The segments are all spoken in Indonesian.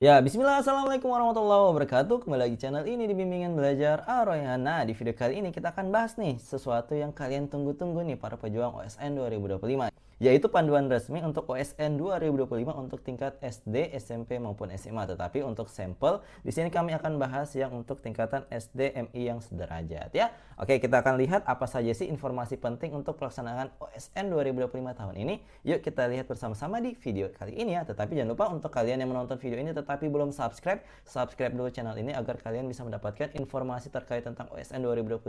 Ya, bismillah, assalamualaikum warahmatullahi wabarakatuh. Kembali lagi channel ini di Bimbingan Belajar Ar-Rayhan. Nah, di video kali ini kita akan bahas nih sesuatu yang kalian tunggu-tunggu nih para pejuang OSN 2025, yaitu panduan resmi untuk OSN 2025 untuk tingkat SD, SMP maupun SMA. Tetapi untuk sampel di sini kami akan bahas yang untuk tingkatan SD MI yang sederajat ya. Oke, kita akan lihat apa saja sih informasi penting untuk pelaksanaan OSN 2025 tahun ini. Yuk kita lihat bersama-sama di video kali ini ya. Tetapi jangan lupa untuk kalian yang menonton video ini tapi belum subscribe dulu channel ini agar kalian bisa mendapatkan informasi terkait tentang OSN 2025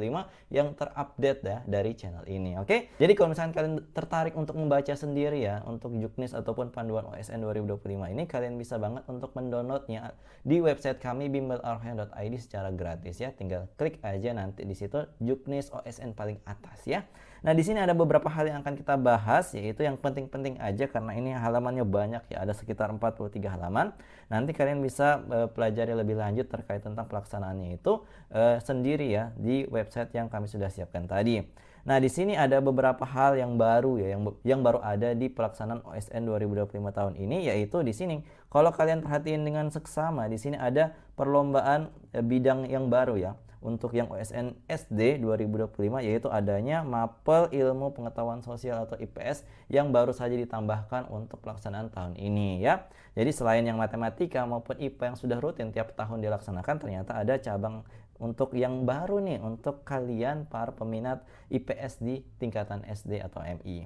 yang terupdate ya dari channel ini. Oke? Jadi kalau misalkan kalian tertarik untuk membaca sendiri ya untuk juknis ataupun panduan OSN 2025 ini, kalian bisa banget untuk mendownloadnya di website kami bimbelarrayhan.id secara gratis ya. Tinggal klik aja nanti di situ juknis OSN paling atas ya. Nah, di sini ada beberapa hal yang akan kita bahas, yaitu yang penting-penting aja karena ini halamannya banyak ya, ada sekitar 43 halaman. Nanti kalian bisa pelajari lebih lanjut terkait tentang pelaksanaannya itu sendiri ya di website yang kami sudah siapkan tadi. Nah, di sini ada beberapa hal yang baru ya, yang baru ada di pelaksanaan OSN 2025 tahun ini, yaitu di sini kalau kalian perhatiin dengan seksama, di sini ada perlombaan bidang yang baru ya. Untuk yang OSN SD 2025, yaitu adanya Mapel Ilmu Pengetahuan Sosial atau IPS yang baru saja ditambahkan untuk pelaksanaan tahun ini ya. Jadi selain yang matematika maupun IPA yang sudah rutin tiap tahun dilaksanakan, ternyata ada cabang untuk yang baru nih untuk kalian para peminat IPS di tingkatan SD atau MI.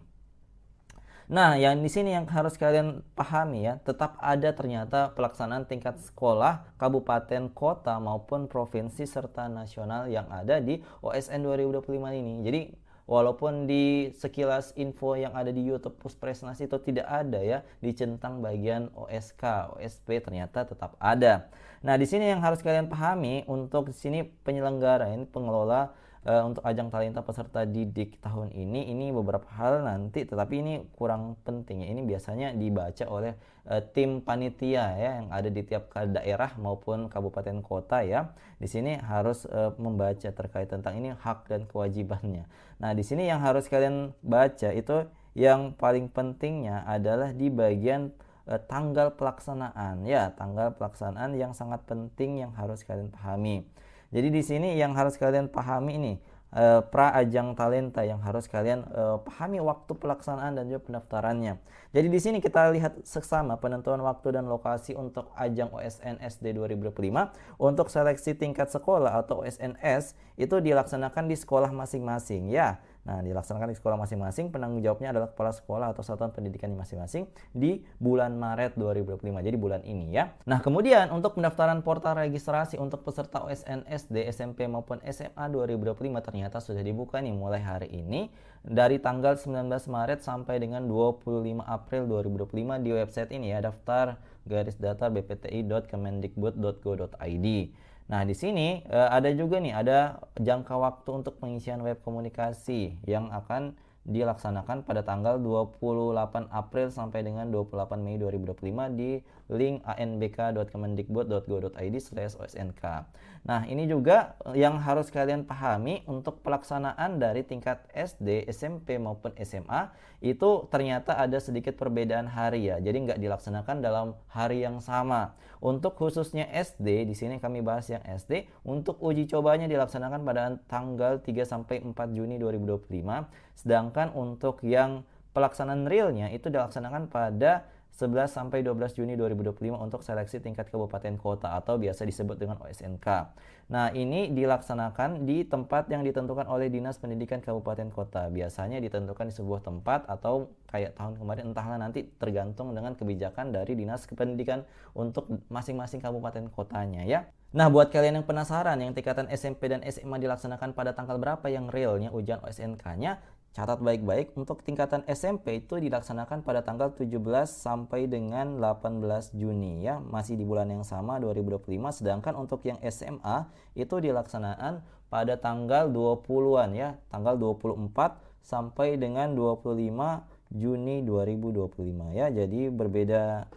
Nah, yang di sini yang harus kalian pahami ya, tetap ada ternyata pelaksanaan tingkat sekolah, kabupaten, kota maupun provinsi serta nasional yang ada di OSN 2025 ini. Jadi walaupun di sekilas info yang ada di YouTube Puspresnasi itu tidak ada ya di centang bagian OSK, OSP ternyata tetap ada. Nah, di sini yang harus kalian pahami untuk di sini penyelenggara ini pengelola untuk ajang talenta peserta didik tahun ini beberapa hal nanti, tetapi ini kurang penting ya. Ini biasanya dibaca oleh tim panitia ya yang ada di tiap daerah maupun kabupaten kota ya. Di sini harus membaca terkait tentang ini hak dan kewajibannya. Nah, di sini yang harus kalian baca itu yang paling pentingnya adalah di bagian tanggal pelaksanaan ya, tanggal pelaksanaan yang sangat penting yang harus kalian pahami. Jadi di sini yang harus kalian pahami ini pra ajang talenta yang harus kalian pahami waktu pelaksanaan dan juga pendaftarannya. Jadi di sini kita lihat seksama penentuan waktu dan lokasi untuk ajang OSN SD 2025 untuk seleksi tingkat sekolah atau OSNS itu dilaksanakan di sekolah masing-masing ya. Nah, dilaksanakan di sekolah masing-masing, penanggung jawabnya adalah kepala sekolah atau satuan pendidikan di masing-masing di bulan Maret 2025. Jadi bulan ini ya. Nah, kemudian untuk pendaftaran portal registrasi untuk peserta OSN SD, SMP maupun SMA 2025 ternyata sudah dibuka nih mulai hari ini dari tanggal 19 Maret sampai dengan 25 April 2025 di website ini ya, daftar garis datar bpti.kemendikbud.go.id. Nah, di sini ada juga nih, ada jangka waktu untuk pengisian web komunikasi yang akan dilaksanakan pada tanggal 28 April sampai dengan 28 Mei 2025 di link anbk.kemendikbud.go.id/osnk. Nah, ini juga yang harus kalian pahami untuk pelaksanaan dari tingkat SD, SMP maupun SMA itu ternyata ada sedikit perbedaan hari ya. Jadi nggak dilaksanakan dalam hari yang sama. Untuk khususnya SD, di sini kami bahas yang SD, untuk uji cobanya dilaksanakan pada tanggal 3 sampai 4 Juni 2025. Sedangkan untuk yang pelaksanaan realnya itu dilaksanakan pada 11 sampai 12 Juni 2025 untuk seleksi tingkat kabupaten kota atau biasa disebut dengan OSNK. Nah, ini dilaksanakan di tempat yang ditentukan oleh Dinas Pendidikan Kabupaten Kota. Biasanya ditentukan di sebuah tempat atau kayak tahun kemarin entahlah, nanti tergantung dengan kebijakan dari Dinas Pendidikan untuk masing-masing kabupaten kotanya ya. Nah, buat kalian yang penasaran yang tingkatan SMP dan SMA dilaksanakan pada tanggal berapa yang realnya ujian OSNK-nya, catat baik-baik. Untuk tingkatan SMP itu dilaksanakan pada tanggal 17 sampai dengan 18 Juni ya, masih di bulan yang sama 2025. Sedangkan untuk yang SMA itu dilaksanakan pada tanggal 20-an ya, tanggal 24 sampai dengan 25 Juni 2025 ya. Jadi berbeda,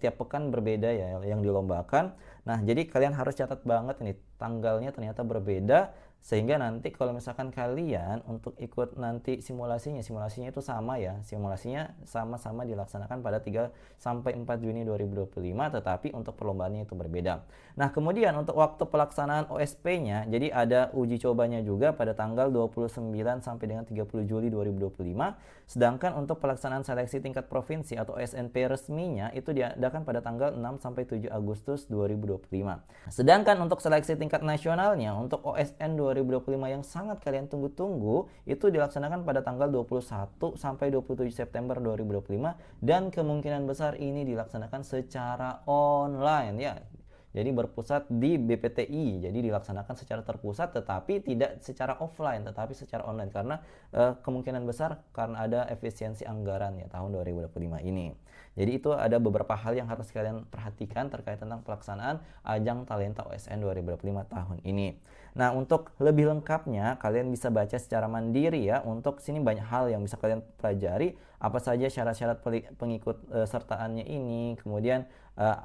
tiap pekan berbeda ya yang dilombakan. Nah, jadi kalian harus catat banget ini tanggalnya ternyata berbeda Sehingga nanti kalau misalkan kalian untuk ikut nanti simulasinya itu sama ya. Simulasinya sama-sama dilaksanakan pada 3 sampai 4 Juni 2025, tetapi untuk perlombaannya itu berbeda. Nah, kemudian untuk waktu pelaksanaan OSP-nya, jadi ada uji cobanya juga pada tanggal 29 sampai dengan 30 Juli 2025. Sedangkan untuk pelaksanaan seleksi tingkat provinsi atau SNP resminya itu diadakan pada tanggal 6 sampai 7 Agustus 2025. Sedangkan untuk seleksi tingkat nasionalnya untuk OSN 2025 yang sangat kalian tunggu-tunggu itu dilaksanakan pada tanggal 21 sampai 27 September 2025 dan kemungkinan besar ini dilaksanakan secara online ya. Jadi berpusat di BPTI, jadi dilaksanakan secara terpusat tetapi tidak secara offline, tetapi secara online karena kemungkinan besar karena ada efisiensi anggaran ya tahun 2025 ini. Jadi itu ada beberapa hal yang harus kalian perhatikan terkait tentang pelaksanaan ajang Talenta OSN 2025 tahun ini. Nah, untuk lebih lengkapnya kalian bisa baca secara mandiri ya. Untuk sini banyak hal yang bisa kalian pelajari, apa saja syarat-syarat pengikut sertaannya ini, kemudian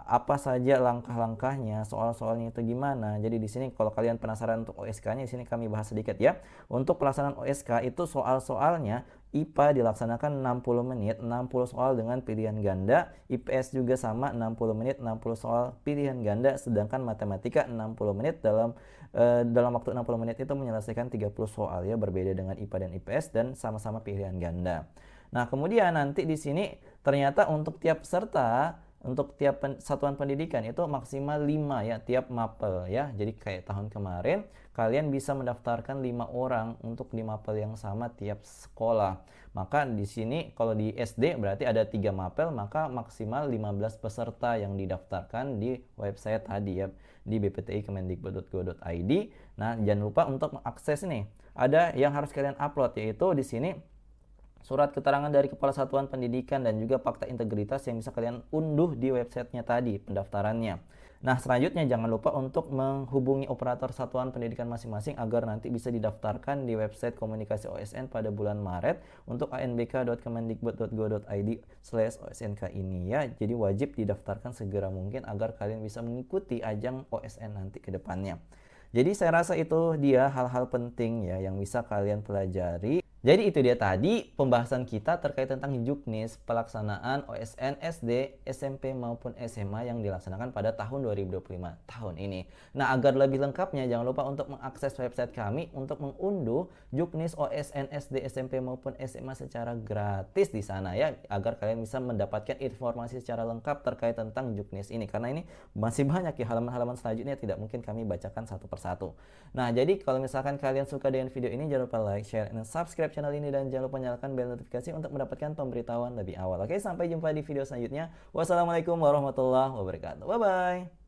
apa saja langkah-langkahnya, soal-soalnya itu gimana. Jadi di sini kalau kalian penasaran untuk OSK-nya, di sini kami bahas sedikit ya. Untuk pelaksanaan OSK itu soal-soalnya IPA dilaksanakan 60 menit, 60 soal dengan pilihan ganda, IPS juga sama 60 menit, 60 soal pilihan ganda, sedangkan matematika 60 menit dalam waktu 60 menit itu menyelesaikan 30 soal ya, berbeda dengan IPA dan IPS dan sama-sama pilihan ganda. Nah, kemudian nanti di sini ternyata untuk tiap peserta, untuk tiap satuan pendidikan itu maksimal 5 ya, tiap mapel ya. Jadi kayak tahun kemarin kalian bisa mendaftarkan 5 orang untuk di mapel yang sama tiap sekolah. Maka di sini kalau di SD berarti ada 3 mapel, maka maksimal 15 peserta yang didaftarkan di website tadi ya, di bpti.kemendikbud.go.id. Nah, jangan lupa untuk mengakses nih. Ada yang harus kalian upload, yaitu di sini surat keterangan dari Kepala Satuan Pendidikan dan juga fakta integritas yang bisa kalian unduh di websitenya tadi pendaftarannya. Nah, selanjutnya jangan lupa untuk menghubungi operator satuan pendidikan masing-masing agar nanti bisa didaftarkan di website komunikasi OSN pada bulan Maret untuk anbk.kemendikbud.go.id/osnk ini ya. Jadi wajib didaftarkan segera mungkin agar kalian bisa mengikuti ajang OSN nanti ke depannya. Jadi saya rasa itu dia hal-hal penting ya yang bisa kalian pelajari. Jadi itu dia tadi pembahasan kita terkait tentang Juknis pelaksanaan OSN SD, SMP maupun SMA yang dilaksanakan pada tahun 2025 tahun ini. Nah, agar lebih lengkapnya jangan lupa untuk mengakses website kami untuk mengunduh Juknis OSN SD, SMP maupun SMA secara gratis di sana ya, agar kalian bisa mendapatkan informasi secara lengkap terkait tentang Juknis ini. Karena ini masih banyak ya halaman-halaman selanjutnya, tidak mungkin kami bacakan satu persatu. Nah, jadi kalau misalkan kalian suka dengan video ini jangan lupa like, share, dan subscribe channel ini dan jangan lupa nyalakan bel notifikasi untuk mendapatkan pemberitahuan lebih awal. Oke, sampai jumpa di video selanjutnya. Wassalamualaikum warahmatullahi wabarakatuh. Bye bye.